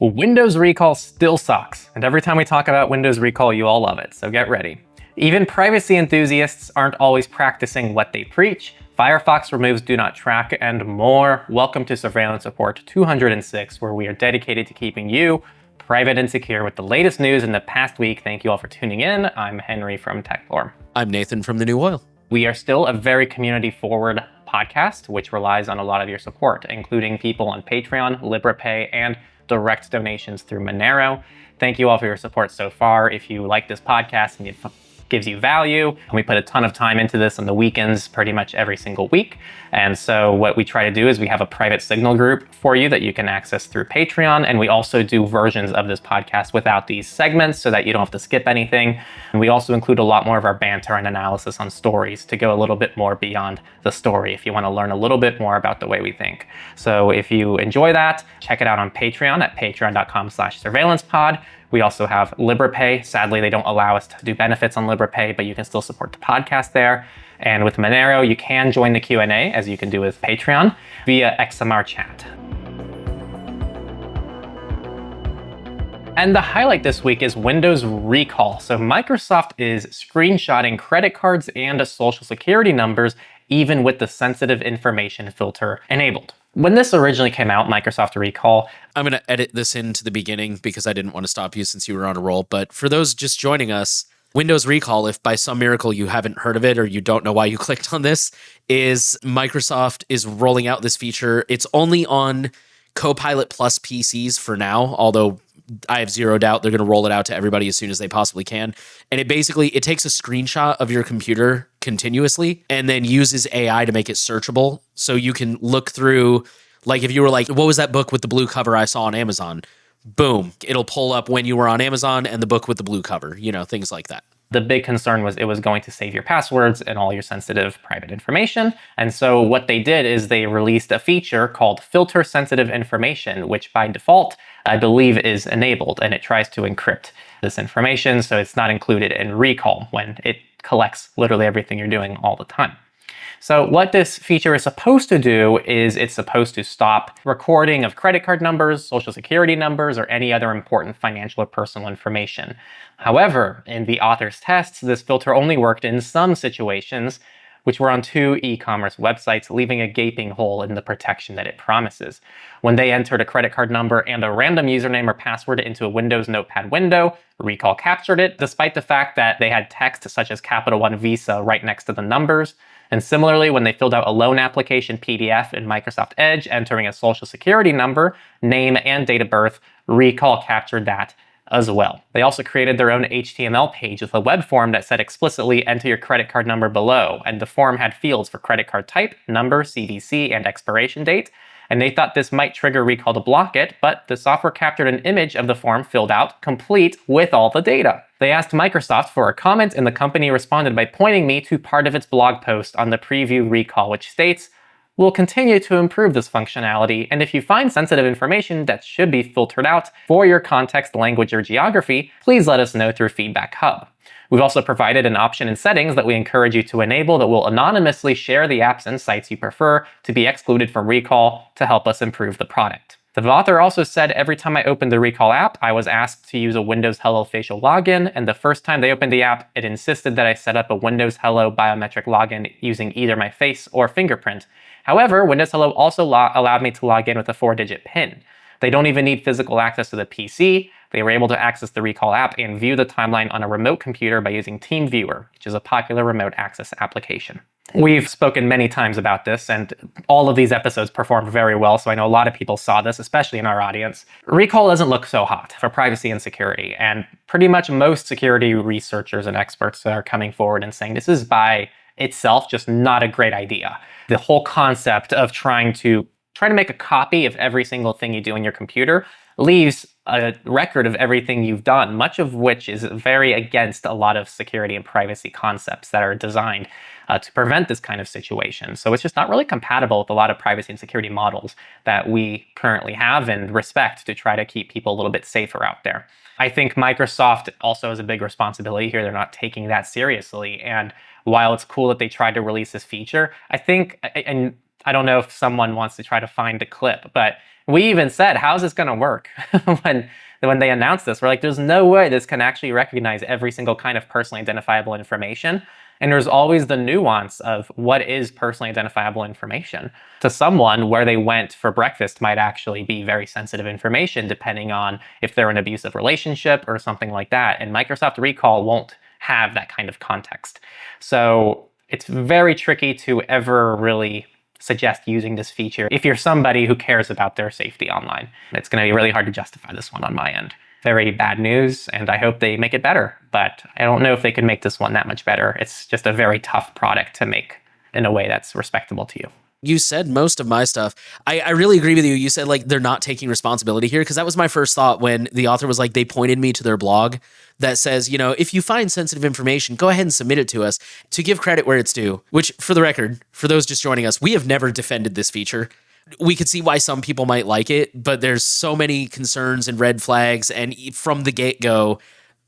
Well, Windows recall still sucks, and every time we talk about Windows recall, you all love it, so get ready. Even privacy enthusiasts aren't always practicing what they preach. Firefox removes Do Not Track and more. Welcome to Surveillance Report 206, where we are dedicated to keeping you private and secure with the latest news in the past week. Thank you all for tuning in. I'm Henry from Techlore. I'm Nathan from The New Oil. We are still a very community-forward podcast, which relies on a lot of your support, including people on Patreon, LibrePay, and direct donations through Monero. Thank you all for your support so far. If you like this podcast and it gives you value, and we put a ton of time into this on the weekends pretty much every single week. And so what we try to do is we have a private Signal group for you that you can access through Patreon. And we also do versions of this podcast without these segments so that you don't have to skip anything. And we also include a lot more of our banter and analysis on stories to go a little bit more beyond the story if you want to learn a little bit more about the way we think. So if you enjoy that, check it out on Patreon at patreon.com/surveillancepod. We also have LibrePay. Sadly, they don't allow us to do benefits on LibrePay, but you can still support the podcast there. And with Monero, you can join the Q&A, as you can do with Patreon, via XMR chat. And the highlight this week is Windows recall. So Microsoft is screenshotting credit cards and social security numbers, even with the sensitive information filter enabled. When this originally came out, Microsoft Recall. I'm going to edit this into the beginning because I didn't want to stop you since you were on a roll. But for those just joining us, Windows Recall, if by some miracle you haven't heard of it or you don't know why you clicked on this, is Microsoft is rolling out this feature. It's only on Copilot Plus PCs for now, although I have zero doubt they're going to roll it out to everybody as soon as they possibly can. And it takes a screenshot of your computer continuously and then uses AI to make it searchable. So you can look through, like if you were like, what was that book with the blue cover I saw on Amazon? Boom. It'll pull up when you were on Amazon and the book with the blue cover, things like that. The big concern was it was going to save your passwords and all your sensitive private information. And so what they did is they released a feature called Filter Sensitive Information, which by default, I believe is enabled, and it tries to encrypt this information. So it's not included in Recall when it collects literally everything you're doing all the time. So what this feature is supposed to do is it's supposed to stop recording of credit card numbers, social security numbers, or any other important financial or personal information. However, in the author's tests, this filter only worked in some situations, which were on 2 e-commerce websites, leaving a gaping hole in the protection that it promises. When they entered a credit card number and a random username or password into a Windows Notepad window, Recall captured it, despite the fact that they had text such as Capital One Visa right next to the numbers. And similarly, when they filled out a loan application PDF in Microsoft Edge, entering a social security number, name, and date of birth, Recall captured that as well. They also created their own HTML page with a web form that said explicitly enter your credit card number below, and the form had fields for credit card type, number, CVC, and expiration date. And they thought this might trigger Recall to block it, but the software captured an image of the form filled out, complete with all the data. They asked Microsoft for a comment, and the company responded by pointing me to part of its blog post on the preview Recall, which states, "We'll continue to improve this functionality, and if you find sensitive information that should be filtered out for your context, language, or geography, please let us know through Feedback Hub." We've also provided an option in settings that we encourage you to enable that will anonymously share the apps and sites you prefer to be excluded from Recall to help us improve the product. The author also said every time I opened the Recall app, I was asked to use a Windows Hello facial login, and the first time they opened the app, it insisted that I set up a Windows Hello biometric login using either my face or fingerprint. However, Windows Hello also allowed me to log in with a 4-digit PIN. They don't even need physical access to the PC. They were able to access the Recall app and view the timeline on a remote computer by using TeamViewer, which is a popular remote access application. We've spoken many times about this, and all of these episodes performed very well, so I know a lot of people saw this, especially in our audience. Recall doesn't look so hot for privacy and security, and pretty much most security researchers and experts are coming forward and saying this is by itself just not a great idea. The whole concept of trying to make a copy of every single thing you do in your computer leaves a record of everything you've done, much of which is very against a lot of security and privacy concepts that are designed to prevent this kind of situation. So it's just not really compatible with a lot of privacy and security models that we currently have and respect to try to keep people a little bit safer out there. I think Microsoft also has a big responsibility here. They're not taking that seriously. And while it's cool that they tried to release this feature, I think, and I don't know if someone wants to try to find the clip, but We even said, how's this going to work? when they announced this, we're like, there's no way this can actually recognize every single kind of personally identifiable information. And there's always the nuance of what is personally identifiable information. To someone, where they went for breakfast might actually be very sensitive information, depending on if they're in an abusive relationship or something like that. And Microsoft Recall won't have that kind of context. So it's very tricky to ever really suggest using this feature if you're somebody who cares about their safety online. It's going to be really hard to justify this one on my end. Very bad news, and I hope they make it better, but I don't know if they could make this one that much better. It's just a very tough product to make in a way that's respectable to you. You said most of my stuff. I really agree with you. You said like they're not taking responsibility here, because that was my first thought when the author was like, they pointed me to their blog that says, you know, if you find sensitive information, go ahead and submit it to us, to give credit where it's due. Which, for the record, for those just joining us, we have never defended this feature. We could see why some people might like it, but there's so many concerns and red flags, and from the get-go,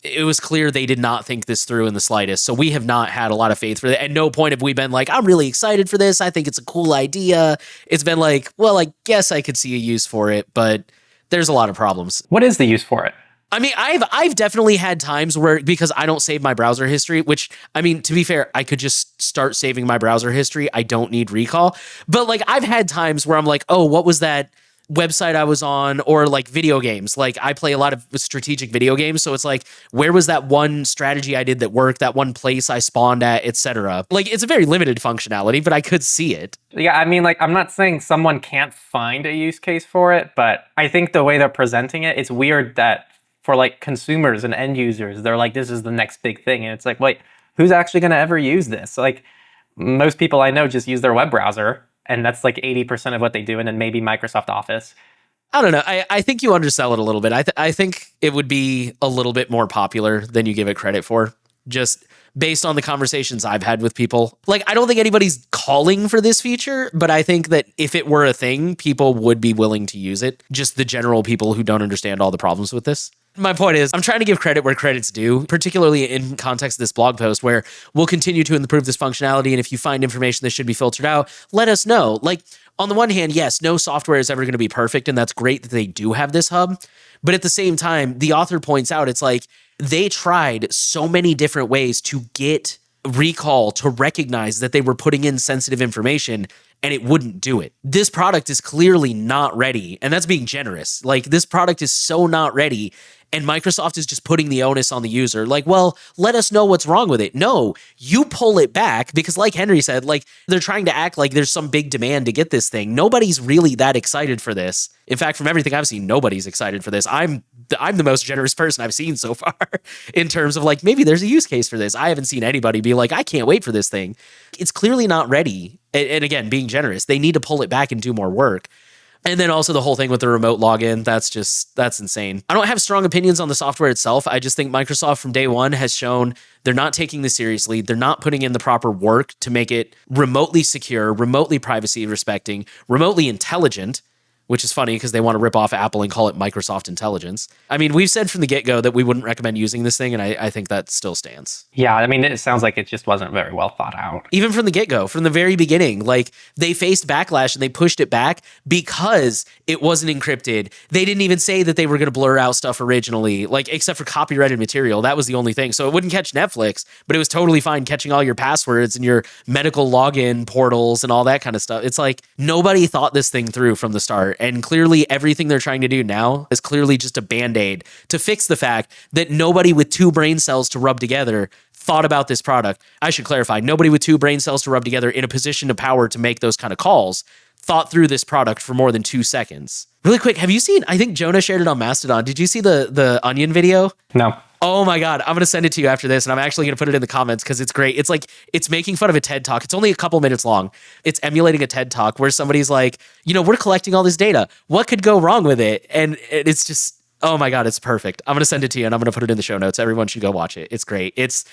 it was clear they did not think this through in the slightest. So we have not had a lot of faith for that. At no point have we been like, I'm really excited for this. I think it's a cool idea. It's been like, well, I guess I could see a use for it, but there's a lot of problems. What is the use for it? I mean, I've definitely had times where, because I don't save my browser history, which, I mean, to be fair, I could just start saving my browser history. I don't need recall. But like, I've had times where I'm like, oh, what was that website I was on? Or like video games. Like, I play a lot of strategic video games. So it's like, where was that one strategy I did that worked, that one place I spawned at, etc. Like, it's a very limited functionality, but I could see it. Yeah, I mean, like, I'm not saying someone can't find a use case for it, but I think the way they're presenting it, it's weird that for like consumers and end users, they're like, this is the next big thing. And it's like, wait, who's actually going to ever use this? Like, most people I know just use their web browser, and that's like 80% of what they do, and then maybe Microsoft Office. I don't know. I think you undersell it a little bit. I think it would be a little bit more popular than you give it credit for, just based on the conversations I've had with people. Like, I don't think anybody's calling for this feature, but I think that if it were a thing, people would be willing to use it. Just the general people who don't understand all the problems with this. My point is, I'm trying to give credit where credit's due, particularly in context of this blog post, where we'll continue to improve this functionality. And if you find information that should be filtered out, let us know. Like, on the one hand, yes, no software is ever going to be perfect. And that's great that they do have this hub. But at the same time, the author points out, it's like they tried so many different ways to get Recall to recognize that they were putting in sensitive information, and it wouldn't do it. This product is clearly not ready, and that's being generous. Like, this product is so not ready, and Microsoft is just putting the onus on the user. Like, well, let us know what's wrong with it. No, you pull it back, because like Henry said, like, they're trying to act like there's some big demand to get this thing. Nobody's really that excited for this. In fact, from everything I've seen, nobody's excited for this. I'm the most generous person I've seen so far in terms of like, maybe there's a use case for this. I haven't seen anybody be like, I can't wait for this thing. It's clearly not ready. And again, being generous, they need to pull it back and do more work. And then also the whole thing with the remote login, that's insane. I don't have strong opinions on the software itself. I just think Microsoft from day one has shown they're not taking this seriously. They're not putting in the proper work to make it remotely secure, remotely privacy respecting, remotely intelligent, which is funny because they want to rip off Apple and call it Microsoft Intelligence. I mean, we've said from the get-go that we wouldn't recommend using this thing, and I think that still stands. Yeah, I mean, it sounds like it just wasn't very well thought out. Even from the get-go, from the very beginning, like, they faced backlash and they pushed it back because it wasn't encrypted. They didn't even say that they were going to blur out stuff originally, like, except for copyrighted material. That was the only thing. So it wouldn't catch Netflix, but it was totally fine catching all your passwords and your medical login portals and all that kind of stuff. It's like, nobody thought this thing through from the start. And clearly everything they're trying to do now is clearly just a band-aid to fix the fact that nobody with two brain cells to rub together thought about this product. I should clarify, nobody with two brain cells to rub together in a position of power to make those kind of calls thought through this product for more than 2 seconds. Really quick, have you seen, I think Jonah shared it on Mastodon. Did you see the Onion video? No. Oh my God, I'm going to send it to you after this, and I'm actually going to put it in the comments because it's great. It's like, it's making fun of a TED Talk. It's only a couple minutes long. It's emulating a TED Talk where somebody's like, you know, we're collecting all this data. What could go wrong with it? And it's just, oh my God, it's perfect. I'm going to send it to you, and I'm going to put it in the show notes. Everyone should go watch it. It's great. It's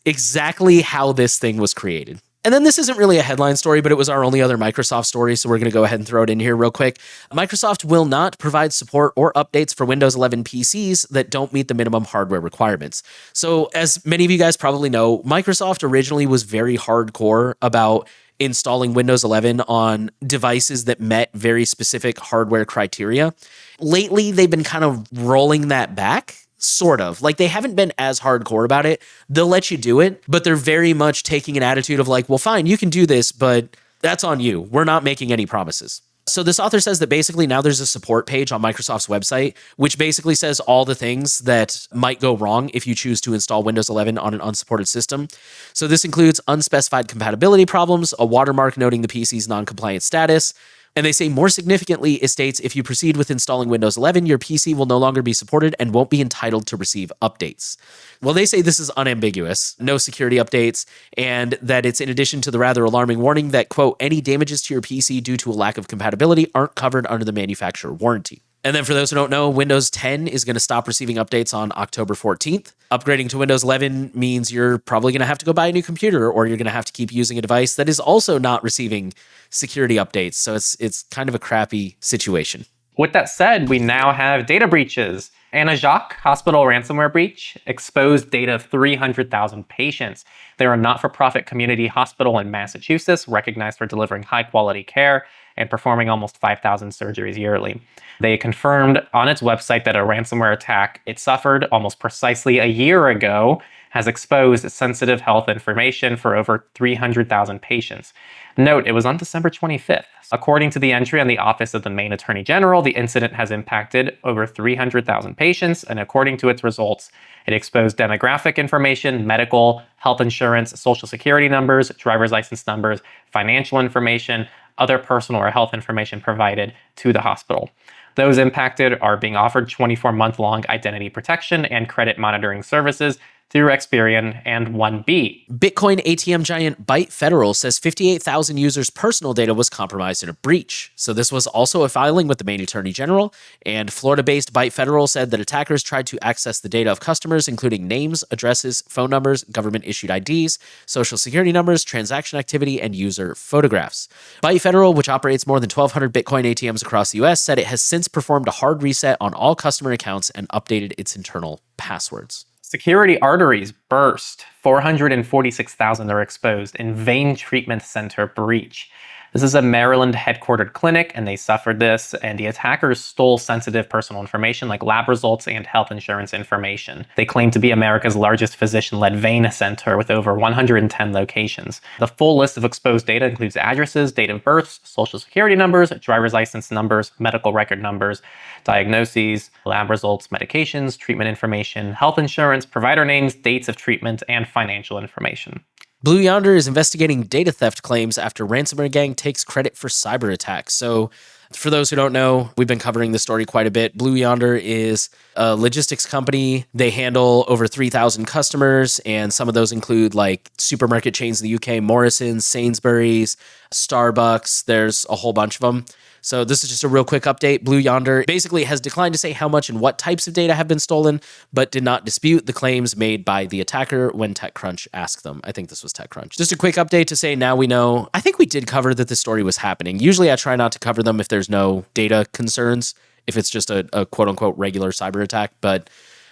exactly how this thing was created. And then this isn't really a headline story, but it was our only other Microsoft story, so we're going to go ahead and throw it in here real quick. Microsoft will not provide support or updates for Windows 11 PCs that don't meet the minimum hardware requirements. So as many of you guys probably know, Microsoft originally was very hardcore about installing Windows 11 on devices that met very specific hardware criteria. Lately, they've been kind of rolling that back. Sort of. Like, they haven't been as hardcore about it. They'll let you do it, but they're very much taking an attitude of like, well, fine, you can do this, but that's on you. We're not making any promises. So this author says that basically now there's a support page on Microsoft's website, which basically says all the things that might go wrong if you choose to install Windows 11 on an unsupported system. So this includes unspecified compatibility problems, a watermark noting the PC's non-compliant status. And they say more significantly, it states if you proceed with installing Windows 11, your PC will no longer be supported and won't be entitled to receive updates. Well, they say this is unambiguous, no security updates, and that it's in addition to the rather alarming warning that, quote, any damages to your PC due to a lack of compatibility aren't covered under the manufacturer warranty. And then for those who don't know, Windows 10 is going to stop receiving updates on October 14th. Upgrading to Windows 11 means you're probably going to have to go buy a new computer, or you're going to have to keep using a device that is also not receiving security updates. So it's kind of a crappy situation. With that said, we now have data breaches. Anna Jacques hospital ransomware breach exposed data of 300,000 patients. They're a not-for-profit community hospital in Massachusetts, recognized for delivering high-quality care and performing almost 5,000 surgeries yearly. They confirmed on its website that a ransomware attack it suffered almost precisely a year ago has exposed sensitive health information for over 300,000 patients. Note, it was on December 25th. According to the entry on the Office of the Maine Attorney General, the incident has impacted over 300,000 patients, and according to its results, it exposed demographic information, medical, health insurance, social security numbers, driver's license numbers, financial information, other personal or health information provided to the hospital. Those impacted are being offered 24-month-long identity protection and credit monitoring services through Experian and 1B. Bitcoin ATM giant Byte Federal says 58,000 users' personal data was compromised in a breach. So this was also a filing with the Maine Attorney General, and Florida-based Byte Federal said that attackers tried to access the data of customers, including names, addresses, phone numbers, government-issued IDs, social security numbers, transaction activity, and user photographs. Byte Federal, which operates more than 1,200 Bitcoin ATMs across the U.S., said it has since performed a hard reset on all customer accounts and updated its internal passwords. Security arteries burst. 446,000 are exposed in vein treatment center breach. This is a Maryland headquartered clinic, and they suffered this, and the attackers stole sensitive personal information like lab results and health insurance information. They claim to be America's largest physician-led vein center with over 110 locations. The full list of exposed data includes addresses, date of births, social security numbers, driver's license numbers, medical record numbers, diagnoses, lab results, medications, treatment information, health insurance, provider names, dates of treatment, and financial information. Blue Yonder is investigating data theft claims after ransomware gang takes credit for cyber attacks. So for those who don't know, we've been covering this story quite a bit. Blue Yonder is a logistics company. They handle over 3,000 customers, and some of those include like supermarket chains in the UK, Morrisons, Sainsbury's, Starbucks. There's a whole bunch of them. So this is just a real quick update. Blue Yonder basically has declined to say how much and what types of data have been stolen, but did not dispute the claims made by the attacker when TechCrunch asked them. I think this was TechCrunch. Just a quick update to say now we know. I think we did cover that this story was happening. Usually I try not to cover them if there's no data concerns, if it's just a quote-unquote regular cyber attack, but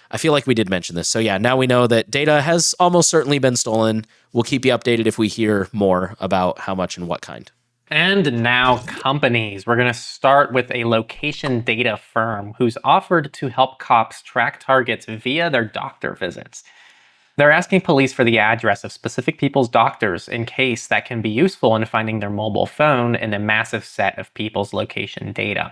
I feel like we did mention this. So yeah, now we know that data has almost certainly been stolen. We'll keep you updated if we hear more about how much and what kind. And now companies. We're going to start with a location data firm who's offered to help cops track targets via their doctor visits. They're asking police for the address of specific people's doctors in case that can be useful in finding their mobile phone in a massive set of people's location data.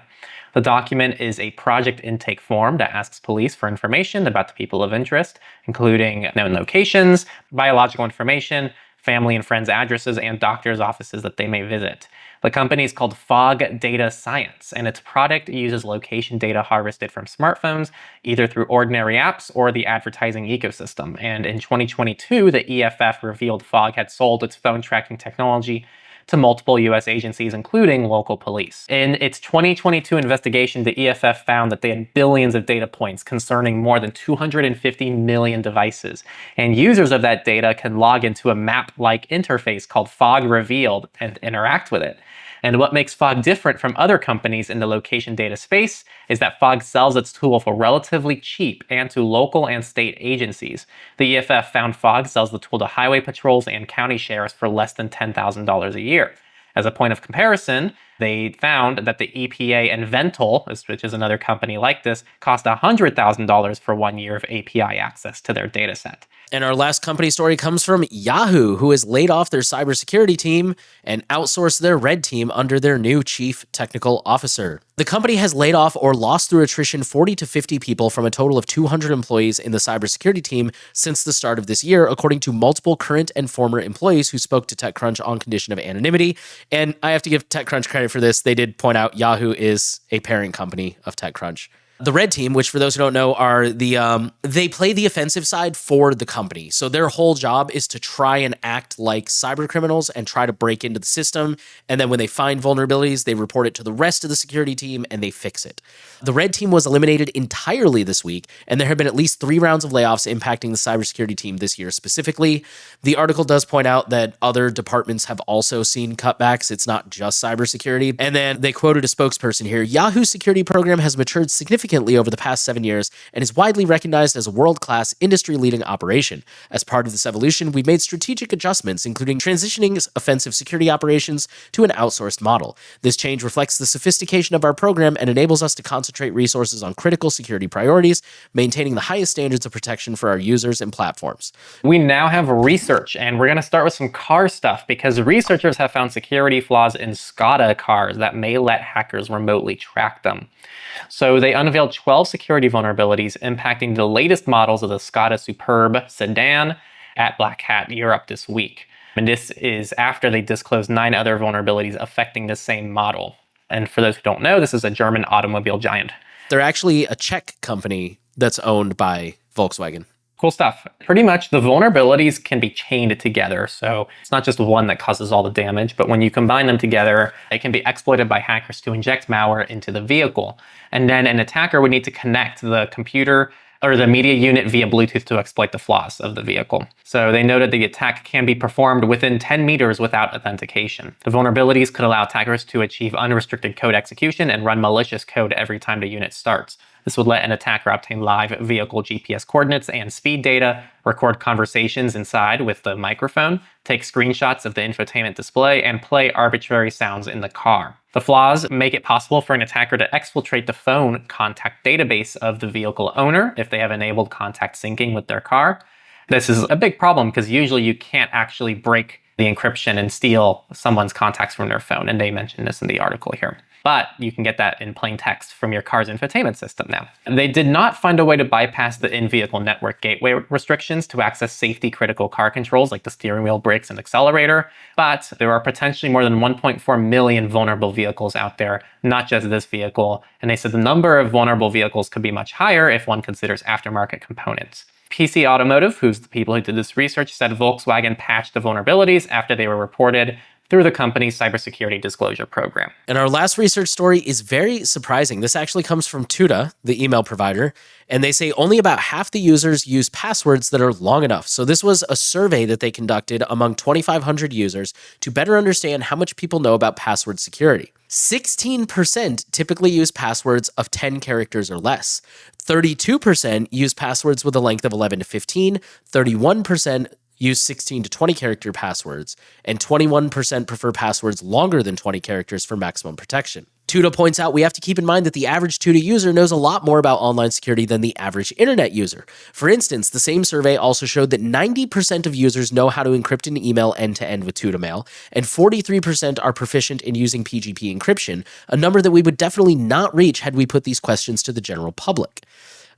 The document is a project intake form that asks police for information about the people of interest, including known locations, biological information, family and friends' addresses, and doctors' offices that they may visit. The company is called Fog Data Science, and its product uses location data harvested from smartphones, either through ordinary apps or the advertising ecosystem. And in 2022, the EFF revealed Fog had sold its phone tracking technology to multiple US agencies, including local police. In its 2022 investigation, the EFF found that they had billions of data points concerning more than 250 million devices, and users of that data can log into a map-like interface called Fog Revealed and interact with it. And what makes Fog different from other companies in the location data space is that Fog sells its tool for relatively cheap and to local and state agencies. The EFF found Fog sells the tool to highway patrols and county sheriffs for less than $10,000 a year. As a point of comparison, they found that the EPA and Vental, which is another company like this, cost $100,000 for 1 year of API access to their dataset. And our last company story comes from Yahoo, who has laid off their cybersecurity team and outsourced their red team under their new chief technical officer. The company has laid off or lost through attrition 40 to 50 people from a total of 200 employees in the cybersecurity team since the start of this year, according to multiple current and former employees who spoke to TechCrunch on condition of anonymity. And I have to give TechCrunch credit for this. They did point out Yahoo is a parent company of TechCrunch. The red team, which for those who don't know are they play the offensive side for the company. So their whole job is to try and act like cyber criminals and try to break into the system. And then when they find vulnerabilities, they report it to the rest of the security team and they fix it. The red team was eliminated entirely this week, and there have been at least 3 rounds of layoffs impacting the cybersecurity team this year specifically. The article does point out that other departments have also seen cutbacks. It's not just cybersecurity. And then they quoted a spokesperson here. Yahoo's security program has matured significantly over the past 7 years and is widely recognized as a world-class, industry-leading operation. As part of this evolution, we've made strategic adjustments, including transitioning offensive security operations to an outsourced model. This change reflects the sophistication of our program and enables us to concentrate resources on critical security priorities, maintaining the highest standards of protection for our users and platforms. We now have research, and we're going to start with some car stuff because researchers have found security flaws in Skoda cars that may let hackers remotely track them. So they unveiled 12 security vulnerabilities impacting the latest models of the Skoda Superb sedan at Black Hat Europe this week. And this is after they disclosed 9 other vulnerabilities affecting the same model. And for those who don't know, this is a German automobile giant. They're actually a Czech company that's owned by Volkswagen. Cool stuff. Pretty much the vulnerabilities can be chained together. So it's not just one that causes all the damage, but when you combine them together, it can be exploited by hackers to inject malware into the vehicle. And then an attacker would need to connect the computer or the media unit via Bluetooth to exploit the flaws of the vehicle. So they noted the attack can be performed within 10 meters without authentication. The vulnerabilities could allow attackers to achieve unrestricted code execution and run malicious code every time the unit starts. This would let an attacker obtain live vehicle GPS coordinates and speed data, record conversations inside with the microphone, take screenshots of the infotainment display, and play arbitrary sounds in the car. The flaws make it possible for an attacker to exfiltrate the phone contact database of the vehicle owner if they have enabled contact syncing with their car. This is a big problem because usually you can't actually break the encryption and steal someone's contacts from their phone, and they mentioned this in the article here. But you can get that in plain text from your car's infotainment system now. They did not find a way to bypass the in-vehicle network gateway restrictions to access safety-critical car controls like the steering wheel, brakes, and accelerator, but there are potentially more than 1.4 million vulnerable vehicles out there, not just this vehicle, and they said the number of vulnerable vehicles could be much higher if one considers aftermarket components. PC Automotive, who's the people who did this research, said Volkswagen patched the vulnerabilities after they were reported through the company's cybersecurity disclosure program. And our last research story is very surprising. This actually comes from Tuda, the email provider, and they say only about half the users use passwords that are long enough. So this was a survey that they conducted among 2,500 users to better understand how much people know about password security. 16% typically use passwords of 10 characters or less. 32% use passwords with a length of 11 to 15. 31% use 16 to 20 character passwords, and 21% prefer passwords longer than 20 characters for maximum protection. Tuda points out we have to keep in mind that the average Tuda user knows a lot more about online security than the average internet user. For instance, the same survey also showed that 90% of users know how to encrypt an email end-to-end with Tuda Mail, and 43% are proficient in using PGP encryption, a number that we would definitely not reach had we put these questions to the general public.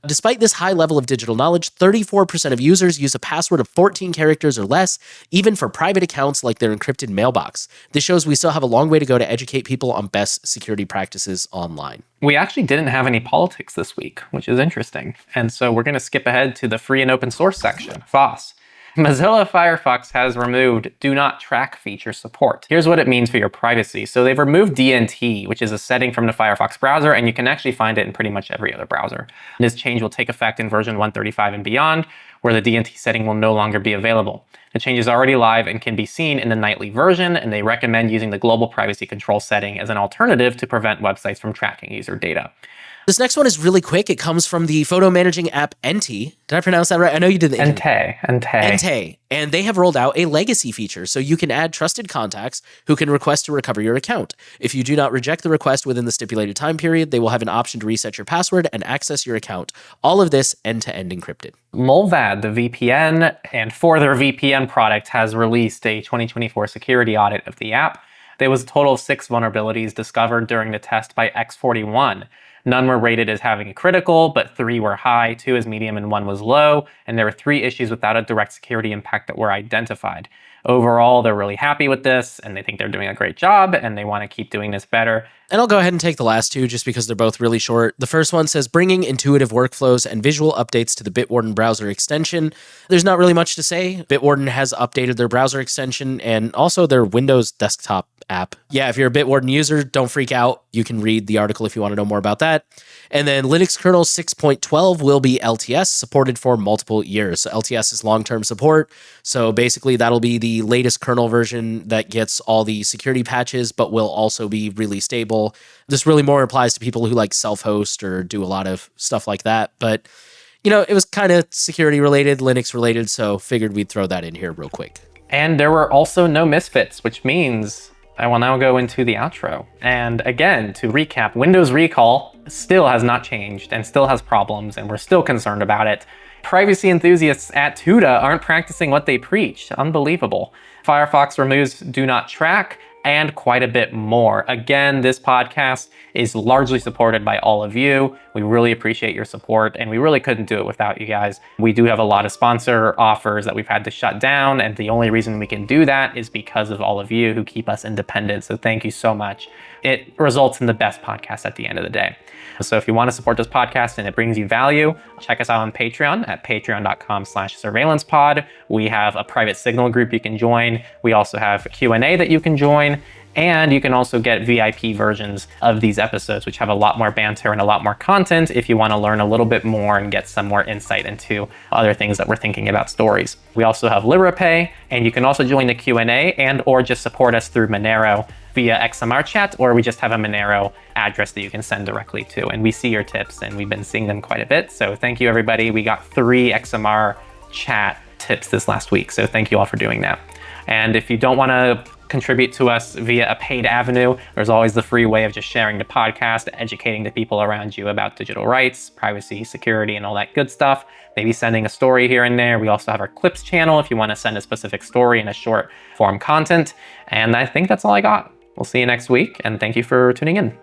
Despite this high level of digital knowledge, 34% of users use a password of 14 characters or less, even for private accounts like their encrypted mailbox. This shows we still have a long way to go to educate people on best security practices online. We actually didn't have any politics this week, which is interesting. And so we're going to skip ahead to the free and open source section, FOSS. Mozilla Firefox has removed do not track feature support. Here's what it means for your privacy. So they've removed DNT, which is a setting from the Firefox browser, and you can actually find it in pretty much every other browser. This change will take effect in version 135 and beyond, where the DNT setting will no longer be available. The change is already live and can be seen in the nightly version, and they recommend using the global privacy control setting as an alternative to prevent websites from tracking user data. This next one is really quick. It comes from the photo managing app Ente. Did I pronounce that right? I know you did the Ente. And they have rolled out a legacy feature, so you can add trusted contacts who can request to recover your account. If you do not reject the request within the stipulated time period, they will have an option to reset your password and access your account. All of this end-to-end encrypted. Molvad, the VPN, and for their VPN product, has released a 2024 security audit of the app. There was a total of 6 vulnerabilities discovered during the test by X41. None were rated as having a critical, but 3 were high, 2 as medium, and 1 was low. And there were 3 issues without a direct security impact that were identified. Overall, they're really happy with this, and they think they're doing a great job, and they want to keep doing this better. And I'll go ahead and take the last 2 just because they're both really short. The first one says, bringing intuitive workflows and visual updates to the Bitwarden browser extension. There's not really much to say. Bitwarden has updated their browser extension and also their Windows desktop app. Yeah, if you're a Bitwarden user, don't freak out. You can read the article if you want to know more about that. And then Linux kernel 6.12 will be LTS, supported for multiple years. So LTS is long-term support. So basically that'll be the latest kernel version that gets all the security patches, but will also be really stable. This really more applies to people who like self-host or do a lot of stuff like that. But, you know, it was kind of security related, Linux related, so figured we'd throw that in here real quick. And there were also no misfits, which means I will now go into the outro. And again, to recap, Windows recall still has not changed and still has problems, and we're still concerned about it. Privacy enthusiasts at Tuda aren't practicing what they preach. Unbelievable. Firefox removes do not track, and quite a bit more. Again, this podcast is largely supported by all of you. We really appreciate your support, and we really couldn't do it without you guys. We do have a lot of sponsor offers that we've had to shut down, and the only reason we can do that is because of all of you who keep us independent. So thank you so much. It results in the best podcast at the end of the day. So if you want to support this podcast and it brings you value, check us out on Patreon at patreon.com/surveillancepod. We have a private Signal group you can join. We also have Q&A that you can join. And you can also get VIP versions of these episodes, which have a lot more banter and a lot more content if you want to learn a little bit more and get some more insight into other things that we're thinking about stories. We also have LibrePay, and you can also join the Q&A and or just support us through Monero via XMR chat, or we just have a Monero address that you can send directly to. And we see your tips, and we've been seeing them quite a bit. So thank you, everybody. We got 3 XMR chat tips this last week. So thank you all for doing that. And if you don't want to contribute to us via a paid avenue, there's always the free way of just sharing the podcast, educating the people around you about digital rights, privacy, security, and all that good stuff. Maybe sending a story here and there. We also have our clips channel if you want to send a specific story in a short form content. And I think that's all I got. We'll see you next week, and thank you for tuning in.